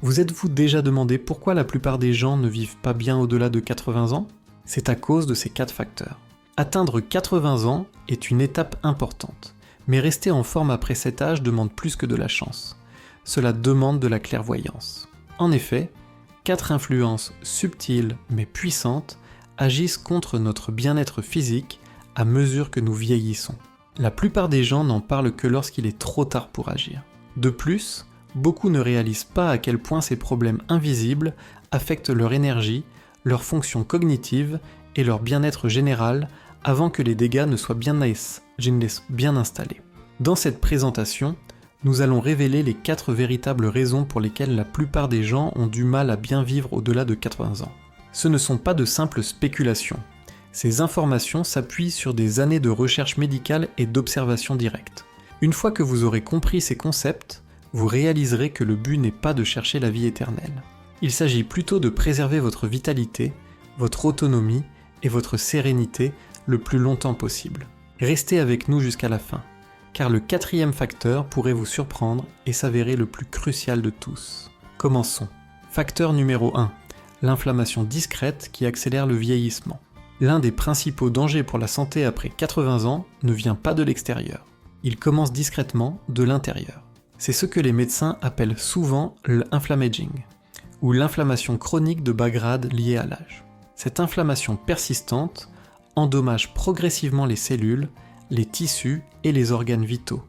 Vous êtes-vous déjà demandé pourquoi la plupart des gens ne vivent pas bien au-delà de 80 ans? C'est à cause de ces 4 facteurs. Atteindre 80 ans est une étape importante, mais rester en forme après cet âge demande plus que de la chance. Cela demande de la clairvoyance. En effet, 4 influences subtiles mais puissantes agissent contre notre bien-être physique à mesure que nous vieillissons. La plupart des gens n'en parlent que lorsqu'il est trop tard pour agir. De plus, beaucoup ne réalisent pas à quel point ces problèmes invisibles affectent leur énergie, leur fonction cognitive et leur bien-être général avant que les dégâts ne soient bien installés. Dans cette présentation, nous allons révéler les 4 véritables raisons pour lesquelles la plupart des gens ont du mal à bien vivre au-delà de 80 ans. Ce ne sont pas de simples spéculations. Ces informations s'appuient sur des années de recherche médicale et d'observation directe. Une fois que vous aurez compris ces concepts, vous réaliserez que le but n'est pas de chercher la vie éternelle. Il s'agit plutôt de préserver votre vitalité, votre autonomie et votre sérénité le plus longtemps possible. Restez avec nous jusqu'à la fin, car le 4e facteur pourrait vous surprendre et s'avérer le plus crucial de tous. Commençons. Facteur numéro 1. L'inflammation discrète qui accélère le vieillissement. L'un des principaux dangers pour la santé après 80 ans ne vient pas de l'extérieur. Il commence discrètement de l'intérieur. C'est ce que les médecins appellent souvent l'inflammaging, ou l'inflammation chronique de bas grade liée à l'âge. Cette inflammation persistante endommage progressivement les cellules, les tissus et les organes vitaux,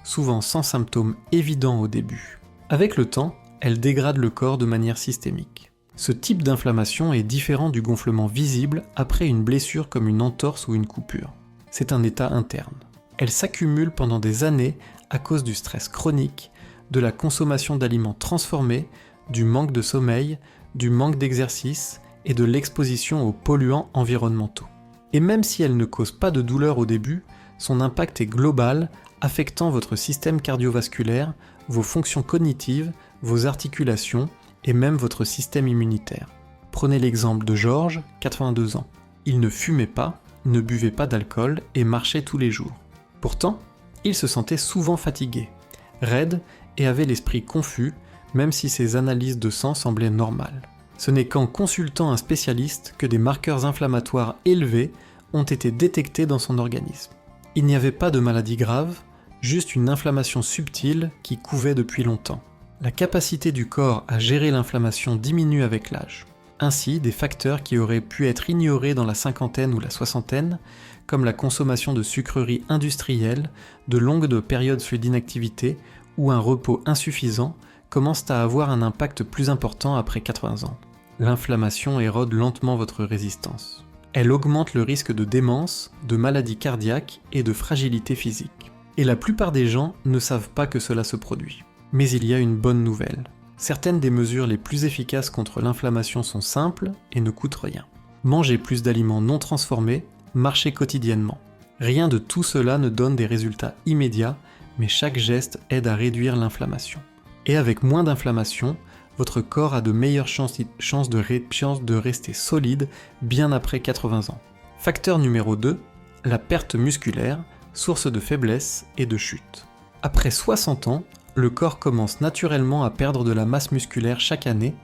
souvent sans symptômes évidents au début. Avec le temps, elle dégrade le corps de manière systémique. Ce type d'inflammation est différent du gonflement visible après une blessure comme une entorse ou une coupure. C'est un état interne. Elle s'accumule pendant des années à cause du stress chronique, de la consommation d'aliments transformés, du manque de sommeil, du manque d'exercice et de l'exposition aux polluants environnementaux. Et même si elle ne cause pas de douleur au début, son impact est global, affectant votre système cardiovasculaire, vos fonctions cognitives, vos articulations et même votre système immunitaire. Prenez l'exemple de Georges, 82 ans. Il ne fumait pas, ne buvait pas d'alcool et marchait tous les jours. Pourtant, il se sentait souvent fatigué, raide et avait l'esprit confus, même si ses analyses de sang semblaient normales. Ce n'est qu'en consultant un spécialiste que des marqueurs inflammatoires élevés ont été détectés dans son organisme. Il n'y avait pas de maladie grave, juste une inflammation subtile qui couvait depuis longtemps. La capacité du corps à gérer l'inflammation diminue avec l'âge. Ainsi, des facteurs qui auraient pu être ignorés dans la cinquantaine ou la soixantaine, comme la consommation de sucreries industrielles, de longues périodes d'inactivité ou un repos insuffisant, commencent à avoir un impact plus important après 80 ans. L'inflammation érode lentement votre résistance. Elle augmente le risque de démence, de maladies cardiaques et de fragilité physique. Et la plupart des gens ne savent pas que cela se produit. Mais il y a une bonne nouvelle. Certaines des mesures les plus efficaces contre l'inflammation sont simples et ne coûtent rien. Mangez plus d'aliments non transformés, marchez quotidiennement. Rien de tout cela ne donne des résultats immédiats, mais chaque geste aide à réduire l'inflammation. Et avec moins d'inflammation, votre corps a de meilleures chances de rester solide bien après 80 ans. Facteur numéro 2, la perte musculaire, source de faiblesse et de chute. Après 60 ans, le corps commence naturellement à perdre de la masse musculaire chaque année,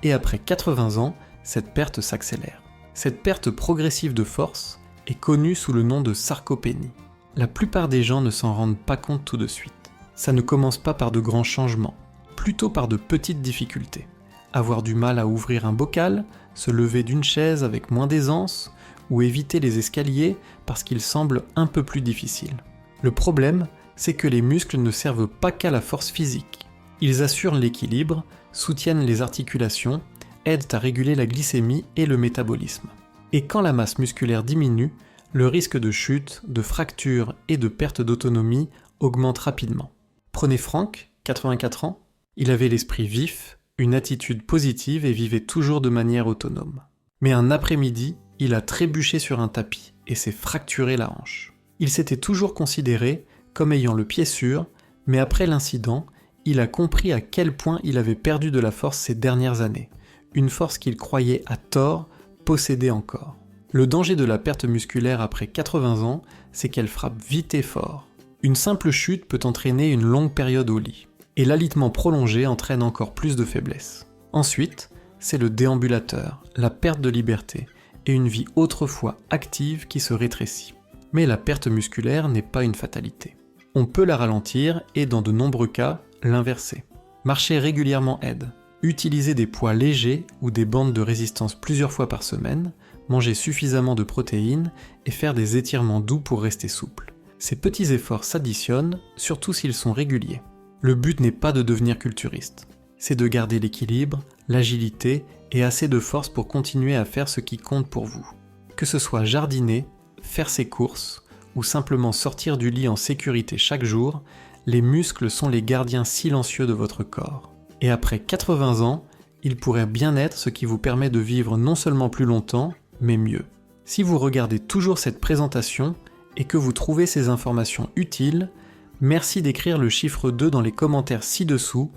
et après 80 ans, cette perte s'accélère. Cette perte progressive de force est connue sous le nom de sarcopénie. La plupart des gens ne s'en rendent pas compte tout de suite. Ça ne commence pas par de grands changements, plutôt par de petites difficultés. Avoir du mal à ouvrir un bocal, se lever d'une chaise avec moins d'aisance, ou éviter les escaliers parce qu'ils semblent un peu plus difficiles. Le problème, c'est que les muscles ne servent pas qu'à la force physique. Ils assurent l'équilibre, soutiennent les articulations, aident à réguler la glycémie et le métabolisme. Et quand la masse musculaire diminue, le risque de chute, de fracture et de perte d'autonomie augmente rapidement. Prenez Franck, 84 ans, il avait l'esprit vif, une attitude positive et vivait toujours de manière autonome. Mais un après-midi, il a trébuché sur un tapis et s'est fracturé la hanche. Il s'était toujours considéré comme ayant le pied sûr, mais après l'incident, il a compris à quel point il avait perdu de la force ces dernières années, une force qu'il croyait à tort posséder encore. Le danger de la perte musculaire après 80 ans, c'est qu'elle frappe vite et fort. Une simple chute peut entraîner une longue période au lit. Et l'alitement prolongé entraîne encore plus de faiblesse. Ensuite, c'est le déambulateur, la perte de liberté, et une vie autrefois active qui se rétrécit. Mais la perte musculaire n'est pas une fatalité. On peut la ralentir et dans de nombreux cas, l'inverser. Marcher régulièrement aide. Utiliser des poids légers ou des bandes de résistance plusieurs fois par semaine, manger suffisamment de protéines et faire des étirements doux pour rester souple. Ces petits efforts s'additionnent, surtout s'ils sont réguliers. Le but n'est pas de devenir culturiste. C'est de garder l'équilibre, l'agilité et assez de force pour continuer à faire ce qui compte pour vous. Que ce soit jardiner, faire ses courses ou simplement sortir du lit en sécurité chaque jour, les muscles sont les gardiens silencieux de votre corps. Et après 80 ans, ils pourraient bien être ce qui vous permet de vivre non seulement plus longtemps, mais mieux. Si vous regardez toujours cette présentation et que vous trouvez ces informations utiles, merci d'écrire le chiffre 2 dans les commentaires ci-dessous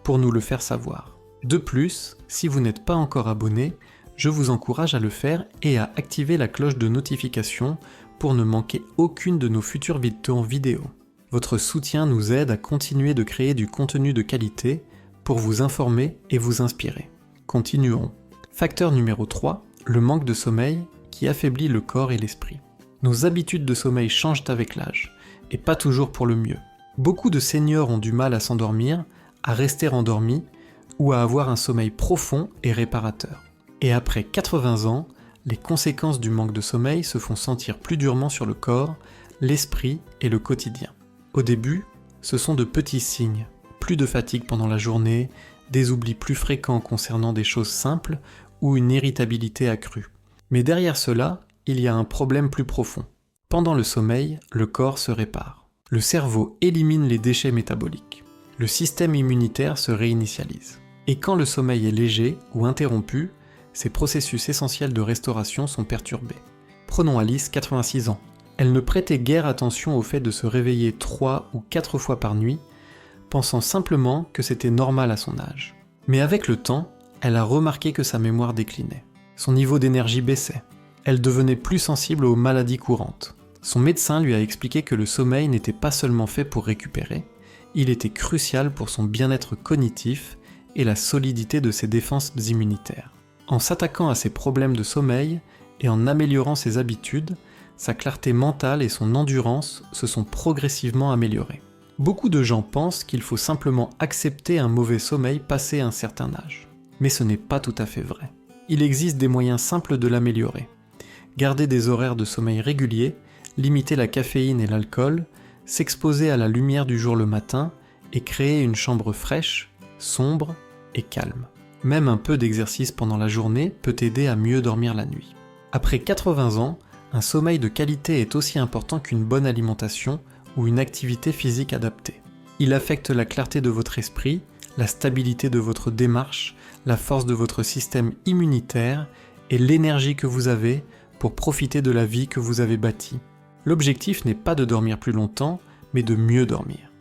pour nous le faire savoir. De plus, si vous n'êtes pas encore abonné, je vous encourage à le faire et à activer la cloche de notification pour ne manquer aucune de nos futures vidéos. Votre soutien nous aide à continuer de créer du contenu de qualité pour vous informer et vous inspirer. Continuons. Facteur numéro 3, le manque de sommeil qui affaiblit le corps et l'esprit. Nos habitudes de sommeil changent avec l'âge, et pas toujours pour le mieux. Beaucoup de seniors ont du mal à s'endormir, à rester endormis, ou à avoir un sommeil profond et réparateur. Et après 80 ans, les conséquences du manque de sommeil se font sentir plus durement sur le corps, l'esprit et le quotidien. Au début, ce sont de petits signes, plus de fatigue pendant la journée, des oublis plus fréquents concernant des choses simples ou une irritabilité accrue. Mais derrière cela, il y a un problème plus profond. Pendant le sommeil, le corps se répare. Le cerveau élimine les déchets métaboliques. Le système immunitaire se réinitialise. Et quand le sommeil est léger ou interrompu, ces processus essentiels de restauration sont perturbés. Prenons Alice, 86 ans. Elle ne prêtait guère attention au fait de se réveiller 3 ou 4 fois par nuit, pensant simplement que c'était normal à son âge. Mais avec le temps, elle a remarqué que sa mémoire déclinait. Son niveau d'énergie baissait. Elle devenait plus sensible aux maladies courantes. Son médecin lui a expliqué que le sommeil n'était pas seulement fait pour récupérer, il était crucial pour son bien-être cognitif et la solidité de ses défenses immunitaires. En s'attaquant à ses problèmes de sommeil et en améliorant ses habitudes, sa clarté mentale et son endurance se sont progressivement améliorées. Beaucoup de gens pensent qu'il faut simplement accepter un mauvais sommeil passé un certain âge. Mais ce n'est pas tout à fait vrai. Il existe des moyens simples de l'améliorer. Garder des horaires de sommeil réguliers, limiter la caféine et l'alcool, s'exposer à la lumière du jour le matin et créer une chambre fraîche, sombre et calme. Même un peu d'exercice pendant la journée peut aider à mieux dormir la nuit. Après 80 ans, un sommeil de qualité est aussi important qu'une bonne alimentation ou une activité physique adaptée. Il affecte la clarté de votre esprit, la stabilité de votre démarche, la force de votre système immunitaire et l'énergie que vous avez pour profiter de la vie que vous avez bâtie. L'objectif n'est pas de dormir plus longtemps, mais de mieux dormir.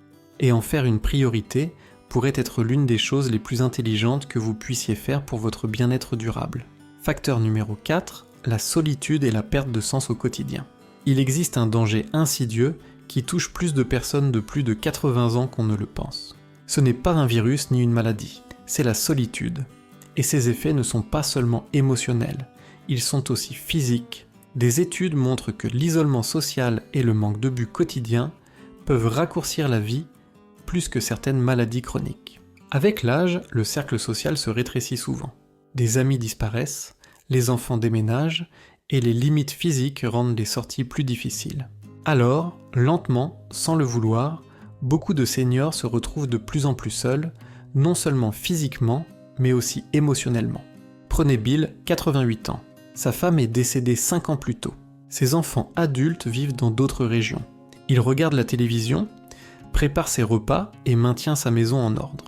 Et en faire une priorité pourrait être l'une des choses les plus intelligentes que vous puissiez faire pour votre bien-être durable. Facteur numéro 4, la solitude et la perte de sens au quotidien. Il existe un danger insidieux qui touche plus de personnes de plus de 80 ans qu'on ne le pense. Ce n'est pas un virus ni une maladie, c'est la solitude. Et ces effets ne sont pas seulement émotionnels, ils sont aussi physiques. Des études montrent que l'isolement social et le manque de but quotidien peuvent raccourcir la vie plus que certaines maladies chroniques. Avec l'âge, le cercle social se rétrécit souvent. Des amis disparaissent, les enfants déménagent et les limites physiques rendent les sorties plus difficiles. Alors, lentement, sans le vouloir, beaucoup de seniors se retrouvent de plus en plus seuls, non seulement physiquement, mais aussi émotionnellement. Prenez Bill, 88 ans. Sa femme est décédée 5 ans plus tôt. Ses enfants adultes vivent dans d'autres régions. Il regarde la télévision, prépare ses repas et maintient sa maison en ordre.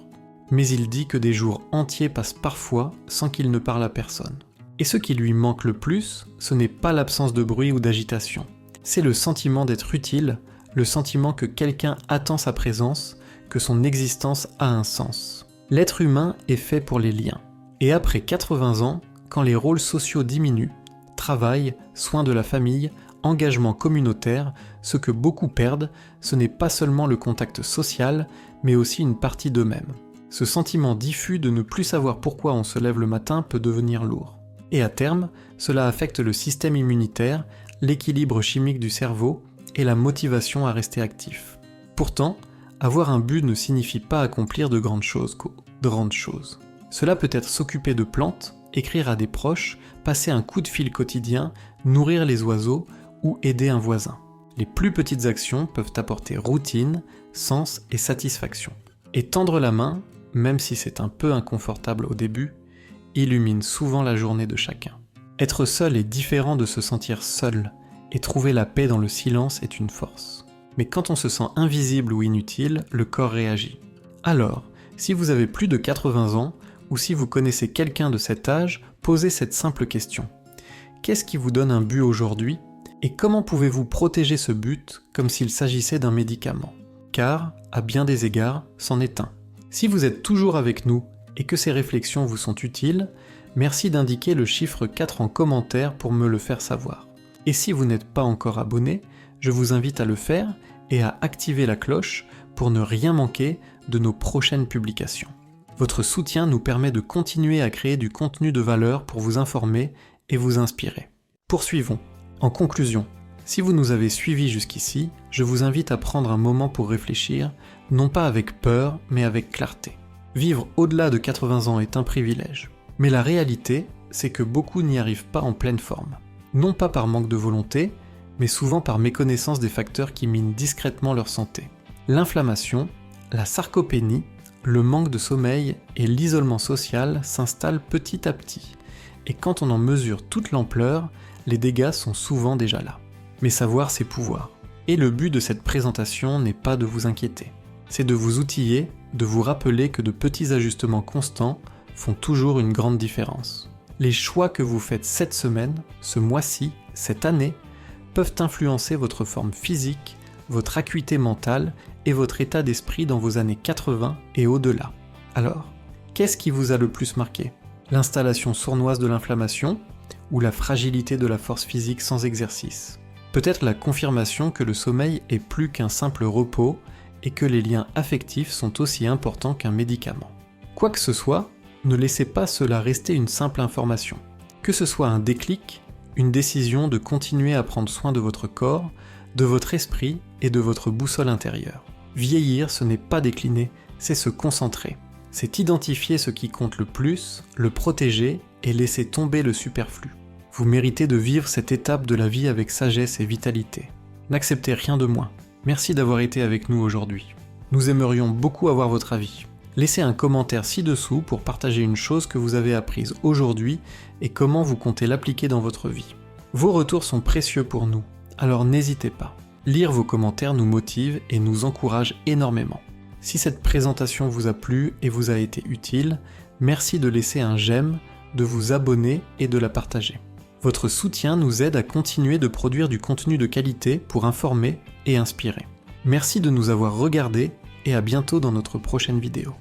Mais il dit que des jours entiers passent parfois sans qu'il ne parle à personne. Et ce qui lui manque le plus, ce n'est pas l'absence de bruit ou d'agitation. C'est le sentiment d'être utile, le sentiment que quelqu'un attend sa présence, que son existence a un sens. L'être humain est fait pour les liens. Et après 80 ans, quand les rôles sociaux diminuent, travail, soins de la famille, engagement communautaire, ce que beaucoup perdent, ce n'est pas seulement le contact social, mais aussi une partie d'eux-mêmes. Ce sentiment diffus de ne plus savoir pourquoi on se lève le matin peut devenir lourd. Et à terme, cela affecte le système immunitaire, l'équilibre chimique du cerveau et la motivation à rester actif. Pourtant, avoir un but ne signifie pas accomplir de grandes choses. Cela peut être s'occuper de plantes, écrire à des proches, passer un coup de fil quotidien, nourrir les oiseaux ou aider un voisin. Les plus petites actions peuvent apporter routine, sens et satisfaction. Et tendre la main, même si c'est un peu inconfortable au début, illumine souvent la journée de chacun. Être seul est différent de se sentir seul, et trouver la paix dans le silence est une force. Mais quand on se sent invisible ou inutile, le corps réagit. Alors, si vous avez plus de 80 ans, ou si vous connaissez quelqu'un de cet âge, posez cette simple question. Qu'est-ce qui vous donne un but aujourd'hui ? Et comment pouvez-vous protéger ce but comme s'il s'agissait d'un médicament ? Car, à bien des égards, c'en est un. Si vous êtes toujours avec nous et que ces réflexions vous sont utiles, merci d'indiquer le chiffre 4 en commentaire pour me le faire savoir. Et si vous n'êtes pas encore abonné, je vous invite à le faire et à activer la cloche pour ne rien manquer de nos prochaines publications. Votre soutien nous permet de continuer à créer du contenu de valeur pour vous informer et vous inspirer. Poursuivons. En conclusion, si vous nous avez suivis jusqu'ici, je vous invite à prendre un moment pour réfléchir, non pas avec peur, mais avec clarté. Vivre au-delà de 80 ans est un privilège. Mais la réalité, c'est que beaucoup n'y arrivent pas en pleine forme. Non pas par manque de volonté, mais souvent par méconnaissance des facteurs qui minent discrètement leur santé. L'inflammation, la sarcopénie, le manque de sommeil et l'isolement social s'installent petit à petit. Et quand on en mesure toute l'ampleur, les dégâts sont souvent déjà là. Mais savoir, c'est pouvoir. Et le but de cette présentation n'est pas de vous inquiéter. C'est de vous outiller, de vous rappeler que de petits ajustements constants font toujours une grande différence. Les choix que vous faites cette semaine, ce mois-ci, cette année, peuvent influencer votre forme physique, votre acuité mentale et votre état d'esprit dans vos années 80 et au-delà. Alors, qu'est-ce qui vous a le plus marqué ? L'installation sournoise de l'inflammation ou la fragilité de la force physique sans exercice ? Peut-être la confirmation que le sommeil est plus qu'un simple repos et que les liens affectifs sont aussi importants qu'un médicament. Quoi que ce soit, ne laissez pas cela rester une simple information. Que ce soit un déclic, une décision de continuer à prendre soin de votre corps, de votre esprit et de votre boussole intérieure. Vieillir, ce n'est pas décliner, c'est se concentrer. C'est identifier ce qui compte le plus, le protéger et laisser tomber le superflu. Vous méritez de vivre cette étape de la vie avec sagesse et vitalité. N'acceptez rien de moins. Merci d'avoir été avec nous aujourd'hui. Nous aimerions beaucoup avoir votre avis. Laissez un commentaire ci-dessous pour partager une chose que vous avez apprise aujourd'hui et comment vous comptez l'appliquer dans votre vie. Vos retours sont précieux pour nous, alors n'hésitez pas. Lire vos commentaires nous motive et nous encourage énormément. Si cette présentation vous a plu et vous a été utile, merci de laisser un j'aime, de vous abonner et de la partager. Votre soutien nous aide à continuer de produire du contenu de qualité pour informer et inspirer. Merci de nous avoir regardés et à bientôt dans notre prochaine vidéo.